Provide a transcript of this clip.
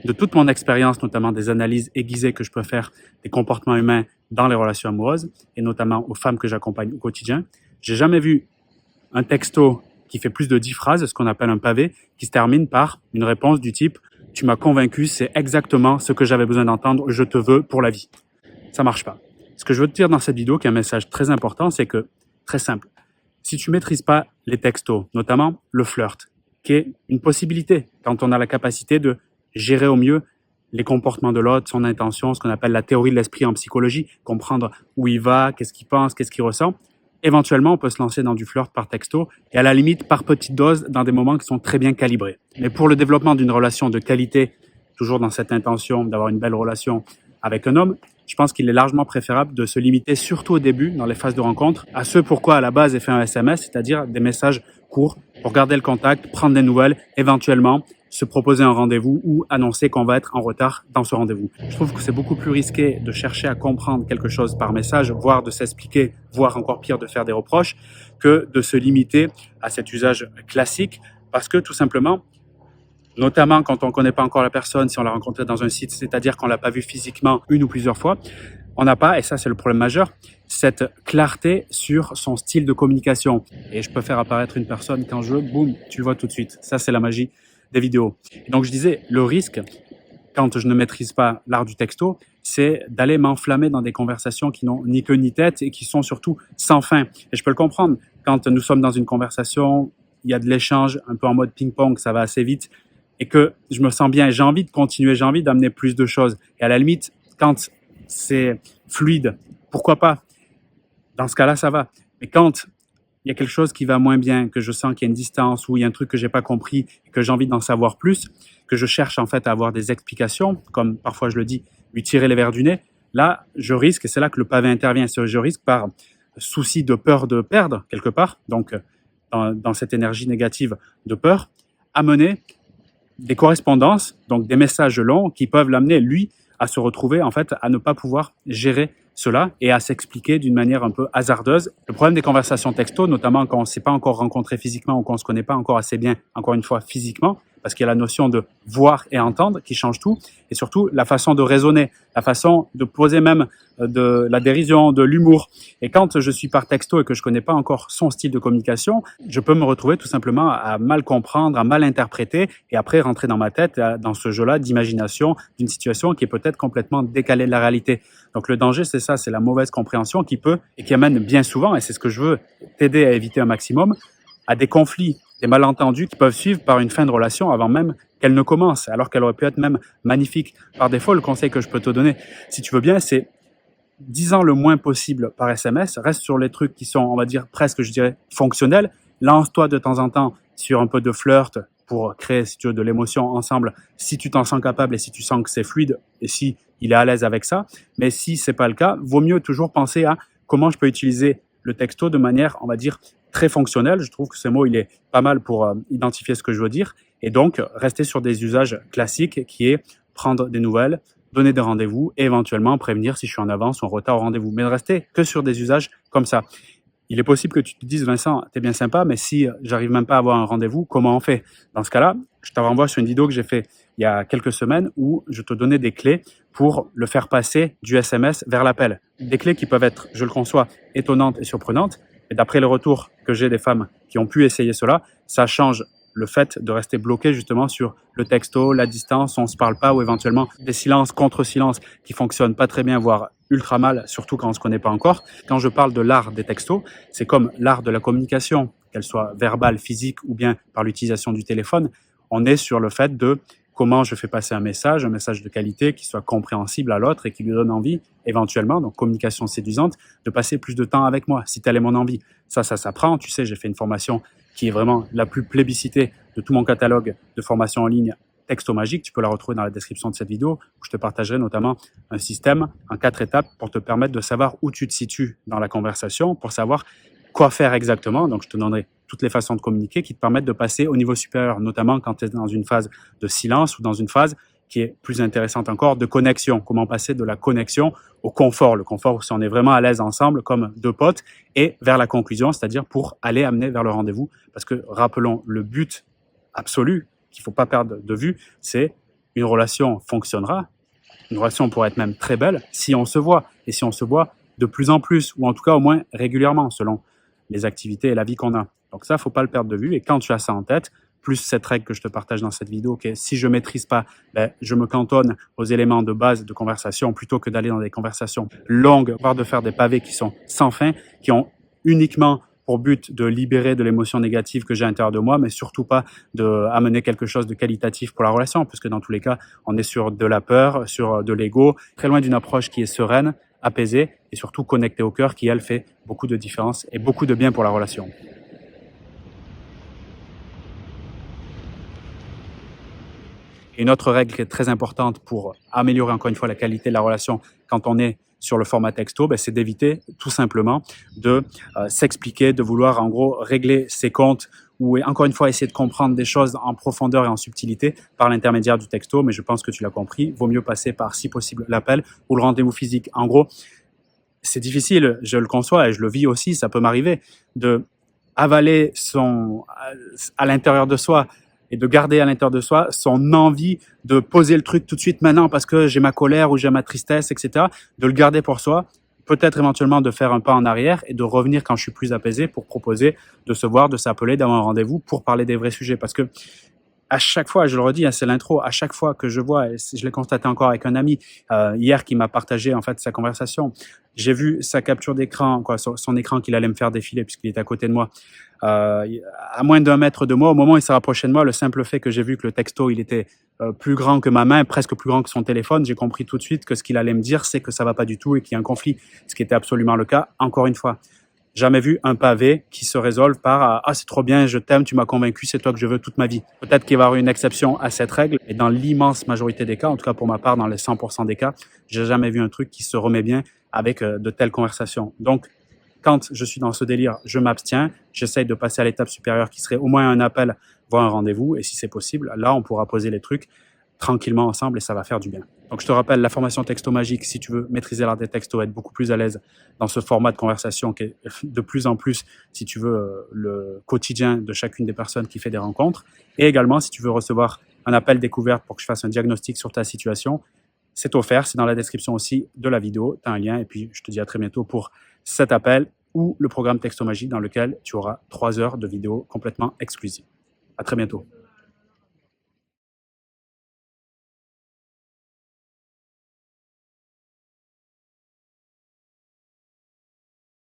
de toute mon expérience, notamment des analyses aiguisées que je peux faire des comportements humains dans les relations amoureuses, et notamment aux femmes que j'accompagne au quotidien, j'ai jamais vu un texto qui fait plus de 10 phrases, ce qu'on appelle un pavé, qui se termine par une réponse du type « Tu m'as convaincu, c'est exactement ce que j'avais besoin d'entendre, je te veux pour la vie ». Ça marche pas. Ce que je veux te dire dans cette vidéo, qui est un message très important, c'est que, très simple, si tu maîtrises pas les textos, notamment le flirt, qui est une possibilité quand on a la capacité de gérer au mieux les comportements de l'autre, son intention, ce qu'on appelle la théorie de l'esprit en psychologie, comprendre où il va, qu'est-ce qu'il pense, qu'est-ce qu'il ressent. Éventuellement, on peut se lancer dans du flirt par texto et à la limite par petite dose dans des moments qui sont très bien calibrés. Mais pour le développement d'une relation de qualité, toujours dans cette intention d'avoir une belle relation avec un homme, je pense qu'il est largement préférable de se limiter, surtout au début, dans les phases de rencontre, à ce pourquoi à la base est fait un SMS, c'est-à-dire des messages courts pour garder le contact, prendre des nouvelles, éventuellement se proposer un rendez-vous ou annoncer qu'on va être en retard dans ce rendez-vous. Je trouve que c'est beaucoup plus risqué de chercher à comprendre quelque chose par message, voire de s'expliquer, voire encore pire de faire des reproches, que de se limiter à cet usage classique, parce que tout simplement, notamment quand on ne connaît pas encore la personne, si on l'a rencontrée dans un site, c'est-à-dire qu'on ne l'a pas vue physiquement une ou plusieurs fois, on n'a pas, et ça c'est le problème majeur, cette clarté sur son style de communication. Et je peux faire apparaître une personne quand je veux, boum, tu le vois tout de suite. Ça c'est la magie des vidéos. Et donc je disais, le risque, quand je ne maîtrise pas l'art du texto, c'est d'aller m'enflammer dans des conversations qui n'ont ni queue ni tête et qui sont surtout sans fin. Et je peux le comprendre, quand nous sommes dans une conversation, il y a de l'échange un peu en mode ping-pong, ça va assez vite, et que je me sens bien, j'ai envie de continuer, j'ai envie d'amener plus de choses. Et à la limite, quand c'est fluide, pourquoi pas? Dans ce cas-là, ça va. Mais quand il y a quelque chose qui va moins bien, que je sens qu'il y a une distance ou il y a un truc que j'ai pas compris, que j'ai envie d'en savoir plus, que je cherche en fait à avoir des explications, comme parfois je le dis, lui tirer les verres du nez, là, je risque, et c'est là que le pavé intervient, je risque par souci de peur de perdre quelque part, donc dans cette énergie négative de peur, amener des correspondances, donc des messages longs qui peuvent l'amener, lui, à se retrouver, en fait, à ne pas pouvoir gérer cela et à s'expliquer d'une manière un peu hasardeuse. Le problème des conversations texto, notamment quand on ne s'est pas encore rencontré physiquement ou qu'on ne se connaît pas encore assez bien, encore une fois, physiquement, parce qu'il y a la notion de voir et entendre qui change tout, et surtout la façon de raisonner, la façon de poser même de la dérision, de l'humour. Et quand je suis par texto et que je connais pas encore son style de communication, je peux me retrouver tout simplement à mal comprendre, à mal interpréter, et après rentrer dans ma tête, dans ce jeu-là d'imagination, d'une situation qui est peut-être complètement décalée de la réalité. Donc le danger, c'est ça, c'est la mauvaise compréhension qui peut, et qui amène bien souvent, et c'est ce que je veux t'aider à éviter un maximum, à des conflits, des malentendus qui peuvent suivre par une fin de relation avant même qu'elle ne commence, alors qu'elle aurait pu être même magnifique. Par défaut, le conseil que je peux te donner, si tu veux bien, c'est dis-en le moins possible par SMS, reste sur les trucs qui sont, on va dire, presque, je dirais, fonctionnels. Lance-toi de temps en temps sur un peu de flirt pour créer, si tu veux, de l'émotion ensemble, si tu t'en sens capable et si tu sens que c'est fluide et si il est à l'aise avec ça. Mais si c'est pas le cas, vaut mieux toujours penser à comment je peux utiliser le texto de manière, on va dire, très fonctionnelle. Je trouve que ce mot, il est pas mal pour identifier ce que je veux dire. Et donc, rester sur des usages classiques qui est prendre des nouvelles, donner des rendez-vous et éventuellement prévenir si je suis en avance ou en retard au rendez-vous. Mais ne rester que sur des usages comme ça. Il est possible que tu te dises, Vincent, t'es bien sympa, mais si j'arrive même pas à avoir un rendez-vous, comment on fait? Dans ce cas-là, je te renvoie sur une vidéo que j'ai fait il y a quelques semaines où je te donnais des clés pour le faire passer du SMS vers l'appel. Des clés qui peuvent être, je le conçois, étonnantes et surprenantes. Et d'après les retours que j'ai des femmes qui ont pu essayer cela, ça change le fait de rester bloqué justement sur le texto, la distance, on se parle pas ou éventuellement des silences contre silences qui fonctionnent pas très bien, voire ultra mal, surtout quand on se connaît pas encore. Quand je parle de l'art des textos, c'est comme l'art de la communication, qu'elle soit verbale, physique ou bien par l'utilisation du téléphone. On est sur le fait de comment je fais passer un message de qualité qui soit compréhensible à l'autre et qui lui donne envie, éventuellement, donc communication séduisante, de passer plus de temps avec moi, si telle est mon envie. Ça s'apprend. Tu sais, j'ai fait une formation qui est vraiment la plus plébiscitée de tout mon catalogue de formation en ligne, Texto Magique. Tu peux la retrouver dans la description de cette vidéo, où je te partagerai notamment un système en 4 étapes pour te permettre de savoir où tu te situes dans la conversation, pour savoir quoi faire exactement. Donc, je te donnerai toutes les façons de communiquer qui te permettent de passer au niveau supérieur, notamment quand tu es dans une phase de silence ou dans une phase qui est plus intéressante encore, de connexion. Comment passer de la connexion au confort. Le confort, si on est vraiment à l'aise ensemble, comme deux potes, et vers la conclusion, c'est-à-dire pour aller amener vers le rendez-vous. Parce que, rappelons, le but absolu qu'il ne faut pas perdre de vue, c'est une relation fonctionnera, une relation pourrait être même très belle si on se voit, et si on se voit de plus en plus, ou en tout cas au moins régulièrement, selon les activités et la vie qu'on a. Donc ça, faut pas le perdre de vue, et quand tu as ça en tête, plus cette règle que je te partage dans cette vidéo, que si je maîtrise pas, je me cantonne aux éléments de base de conversation plutôt que d'aller dans des conversations longues, voire de faire des pavés qui sont sans fin, qui ont uniquement pour but de libérer de l'émotion négative que j'ai à l'intérieur de moi, mais surtout pas d'amener quelque chose de qualitatif pour la relation, puisque dans tous les cas, on est sur de la peur, sur de l'ego, très loin d'une approche qui est sereine, apaisée et surtout connectée au cœur, qui elle fait beaucoup de différence et beaucoup de bien pour la relation. Et une autre règle qui est très importante pour améliorer encore une fois la qualité de la relation quand on est sur le format texto, c'est d'éviter tout simplement de s'expliquer, de vouloir en gros régler ses comptes ou encore une fois essayer de comprendre des choses en profondeur et en subtilité par l'intermédiaire du texto. Mais je pense que tu l'as compris, vaut mieux passer par si possible l'appel ou le rendez-vous physique. En gros, c'est difficile, je le conçois et je le vis aussi, ça peut m'arriver de avaler à l'intérieur de soi et de garder à l'intérieur de soi son envie de poser le truc tout de suite maintenant parce que j'ai ma colère ou j'ai ma tristesse, etc. De le garder pour soi, peut-être éventuellement de faire un pas en arrière et de revenir quand je suis plus apaisé pour proposer de se voir, de s'appeler, d'avoir un rendez-vous pour parler des vrais sujets. Parce que à chaque fois, je le redis, c'est l'intro, à chaque fois que je vois, et je l'ai constaté encore avec un ami hier qui m'a partagé en fait sa conversation, j'ai vu sa capture d'écran, son écran qu'il allait me faire défiler puisqu'il est à côté de moi, à moins d'1 mètre de moi. Au moment où il s'est rapproché de moi, le simple fait que j'ai vu que le texto, il était plus grand que ma main, presque plus grand que son téléphone, j'ai compris tout de suite que ce qu'il allait me dire, c'est que ça va pas du tout et qu'il y a un conflit, ce qui était absolument le cas, encore une fois. Jamais vu un pavé qui se résolve par « Ah, c'est trop bien, je t'aime, tu m'as convaincu, c'est toi que je veux toute ma vie ». Peut-être qu'il va y avoir une exception à cette règle, et dans l'immense majorité des cas, en tout cas pour ma part, dans les 100% des cas, j'ai jamais vu un truc qui se remet bien avec de telles conversations. Donc, quand je suis dans ce délire, je m'abstiens, j'essaye de passer à l'étape supérieure qui serait au moins un appel, voire un rendez-vous, et si c'est possible, là, on pourra poser les trucs tranquillement ensemble et ça va faire du bien. Donc je te rappelle, la formation Texto Magique, si tu veux maîtriser l'art des textos, être beaucoup plus à l'aise dans ce format de conversation qui est de plus en plus, si tu veux, le quotidien de chacune des personnes qui fait des rencontres. Et également, si tu veux recevoir un appel découverte pour que je fasse un diagnostic sur ta situation, c'est offert, c'est dans la description aussi de la vidéo, tu as un lien. Et puis je te dis à très bientôt pour cet appel ou le programme Texto Magique dans lequel tu auras 3 heures de vidéos complètement exclusives. À très bientôt.